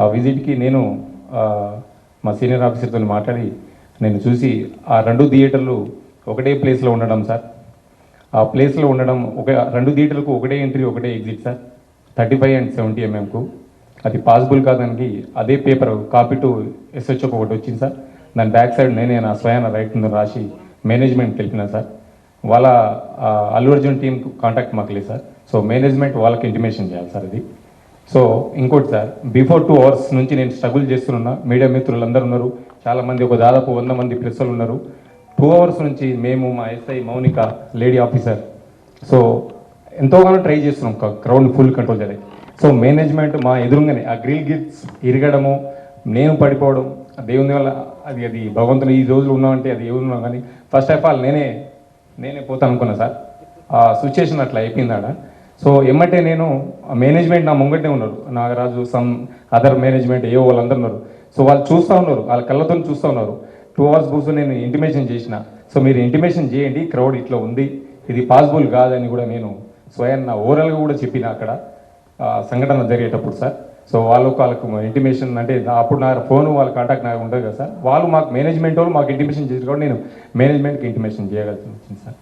ఆ విజిట్కి నేను మా సీనియర్ ఆఫీసర్తో మాట్లాడి నేను చూసి ఆ 2 థియేటర్లు ఒకటే ప్లేస్లో ఉండడం సార్, ఆ ప్లేస్లో ఉండడం రెండు థియేటర్లకు ఒకటే ఎంట్రీ ఒకటే ఎగ్జిట్ సార్, 35 and 70 mm అది పాసిబుల్ కాదానికి అదే పేపర్ కాపీ టు ఎస్హెచ్ఓ ఒకటి వచ్చింది సార్. దాని బ్యాక్ సైడ్ నేనే నా స్వయాన రైట్ ముందు రాసి మేనేజ్మెంట్ తెలిపినా సార్. వాళ్ళ అల్లు అర్జున్ టీం కాంటాక్ట్ మాకు లేదు సార్. సో మేనేజ్మెంట్ వాళ్ళకి ఇంటిమేషన్ చేయాలి సార్ అది. సో ఇంకోటి సార్, బిఫోర్ 2 hours నుంచి నేను స్ట్రగుల్ చేస్తున్నా. మీడియా మిత్రులు అందరూ ఉన్నారు, చాలామంది ఒక దాదాపు 100 మంది ప్రెస్ వాళ్ళు ఉన్నారు. 2 hours నుంచి మేము, మా SI Mounika lady officer, so ఎంతోగానో ట్రై చేస్తున్నాం క్రౌడ్ ఫుల్ కంట్రోల్ చేయాలి. సో మేనేజ్మెంట్ మా ఎదురుగానే ఆ గ్రిల్ గిట్స్ ఇరగడము, నేను పడిపోవడం, దేవుని వల్ల అది భగవంతుని ఈ రోజులు ఉన్నామంటే అది ఏమున్నాం. కానీ ఫస్ట్ ఆఫ్ ఆల్ నేనే పోతాను అనుకున్నా సార్. ఆ సిచ్యుయేషన్ అట్లా అయిపోయింది ఆడ. సో ఏమంటే నేను మేనేజ్మెంట్ నా ముంగటే ఉన్నారు, నాగరాజు, సమ్ అదర్ మేనేజ్మెంట్ ఏవో వాళ్ళందరూ ఉన్నారు. సో వాళ్ళు చూస్తూ ఉన్నారు, వాళ్ళ కళ్ళతో చూస్తూ ఉన్నారు. 2 hours కూర్చొని నేను ఇంటిమేషన్ చేసిన. సో మీరు ఇంటిమేషన్ చేయండి, క్రౌడ్ ఇట్లా ఉంది, ఇది పాసిబుల్ కాదని కూడా నేను స్వయం ఓవరాల్గా కూడా చెప్పిన అక్కడ సంఘటన జరిగేటప్పుడు సార్. సో వాళ్ళకు ఇంటిమేషన్ అంటే అప్పుడు నా ఫోన్ వాళ్ళ కాంటాక్ట్ నాకు ఉంటుంది కదా సార్. వాళ్ళు మాకు మేనేజ్మెంట్ వాళ్ళు మాకు ఇంటిమేషన్ చేసి కూడా నేను మేనేజ్మెంట్కి ఇంటిమేషన్ చేయగలుగుతాను సార్.